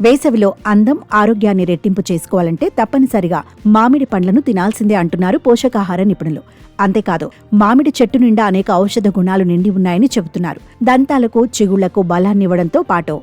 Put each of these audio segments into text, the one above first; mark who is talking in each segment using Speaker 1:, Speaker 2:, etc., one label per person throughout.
Speaker 1: వేసవిలో అందం, ఆరోగ్యాన్ని రెట్టింపు చేసుకోవాలంటే తప్పనిసరిగా మామిడి పండ్లను తినాల్సిందే అంటున్నారు పోషకాహార నిపుణులు. అంతేకాదు, మామిడి చెట్టు నిండా అనేక ఔషధ గుణాలు నిండి ఉన్నాయని చెబుతున్నారు. దంతాలకు, చిగుళ్లకు బలాన్నివ్వడంతో పాటు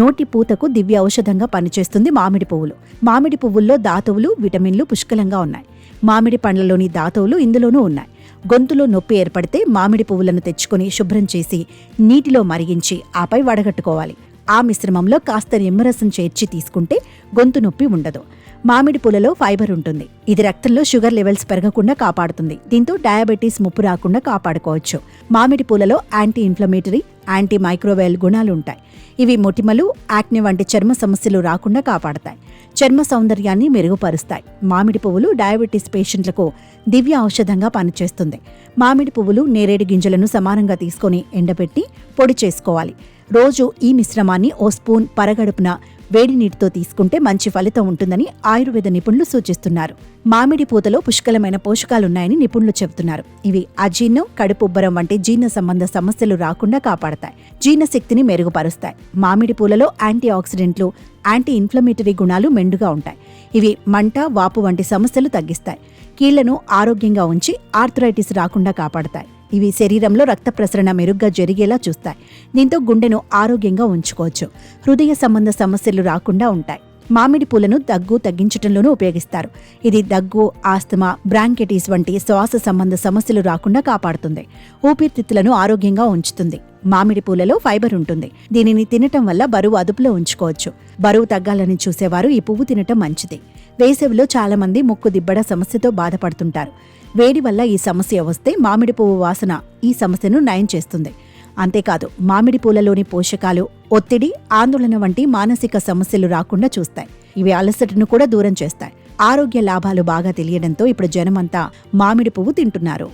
Speaker 1: నోటి పూతకు దివ్య ఔషధంగా పనిచేస్తుంది మామిడి పువ్వులు. మామిడి పువ్వుల్లో ధాతువులు, విటమిన్లు పుష్కలంగా ఉన్నాయి. మామిడి పండ్లలోని ధాతువులు ఇందులోనూ ఉన్నాయి. గొంతులో నొప్పి ఏర్పడితే మామిడి పువ్వులను తెచ్చుకుని శుభ్రం చేసి నీటిలో మరిగించి ఆపై వడగట్టుకోవాలి. ఆ మిశ్రమంలో కాస్త నిమ్మరసం చేర్చి తీసుకుంటే గొంతు నొప్పి ఉండదు. మామిడి పూలలో ఫైబర్ ఉంటుంది. ఇది రక్తంలో షుగర్ లెవెల్స్ పెరగకుండా కాపాడుతుంది. దీంతో డయాబెటీస్ ముప్పు రాకుండా కాపాడుకోవచ్చు. మామిడి పూలలో యాంటీ ఇన్ఫ్లమేటరీ, యాంటీ మైక్రోవేల్ గుణాలు ఉంటాయి. ఇవి మొటిమలు, యాక్నే వంటి చర్మ సమస్యలు రాకుండా కాపాడతాయి. చర్మ సౌందర్యాన్ని మెరుగుపరుస్తాయి. మామిడి పువ్వులు డయాబెటీస్ పేషెంట్లకు దివ్య ఔషధంగా పనిచేస్తుంది. మామిడి పువ్వులు, నేరేడు గింజలను సమానంగా తీసుకొని ఎండబెట్టి పొడి చేసుకోవాలి. రోజు ఈ మిశ్రమాన్ని ఓ స్పూన్ పరగడుపున వేడి నీటితో తీసుకుంటే మంచి ఫలితం ఉంటుందని ఆయుర్వేద నిపుణులు సూచిస్తున్నారు. మామిడి పూతలో పుష్కలమైన పోషకాలున్నాయని నిపుణులు చెబుతున్నారు. ఇవి అజీర్ణం, కడుపుబ్బరం వంటి జీర్ణ సంబంధ సమస్యలు రాకుండా కాపాడతాయి. జీర్ణశక్తిని మెరుగుపరుస్తాయి. మామిడి పూలలో యాంటీ ఆక్సిడెంట్లు, యాంటీ ఇన్ఫ్లమేటరీ గుణాలు మెండుగా ఉంటాయి. ఇవి మంట, వాపు వంటి సమస్యలు తగ్గిస్తాయి. కీళ్లను ఆరోగ్యంగా ఉంచి ఆర్థరైటిస్ రాకుండా కాపాడతాయి. ఇవి శరీరంలో రక్త ప్రసరణ మెరుగ్గా జరిగేలా చూస్తాయి. దీంతో గుండెను ఆరోగ్యంగా ఉంచుకోవచ్చు. హృదయ సంబంధ సమస్యలు రాకుండా ఉంటాయి. మామిడి పూలను దగ్గు తగ్గించటంలోనూ ఉపయోగిస్తారు. ఇది దగ్గు, ఆస్తమా, బ్రాంకైటిస్ వంటి శ్వాస సంబంధ సమస్యలు రాకుండా కాపాడుతుంది. ఊపిరితిత్తులను ఆరోగ్యంగా ఉంచుతుంది. మామిడి పూలలో ఫైబర్ ఉంటుంది. దీనిని తినటం వల్ల బరువు అదుపులో ఉంచుకోవచ్చు. బరువు తగ్గాలని చూసేవారు ఈ పువ్వు తినటం మంచిది. వేసవిలో చాలా మంది ముక్కు దిబ్బడ సమస్యతో బాధపడుతుంటారు. వేడి వల్ల ఈ సమస్య వస్తే మామిడి పువ్వు వాసన ఈ సమస్యను నయం చేస్తుంది. అంతేకాదు, మామిడి పూలలోని పోషకాలు ఒత్తిడి, ఆందోళన వంటి మానసిక సమస్యలు రాకుండా చూస్తాయి. ఇవి అలసటను కూడా దూరం చేస్తాయి. ఆరోగ్య లాభాలు బాగా తెలియడంతో ఇప్పుడు జనమంతా మామిడి పువ్వు తింటున్నారు.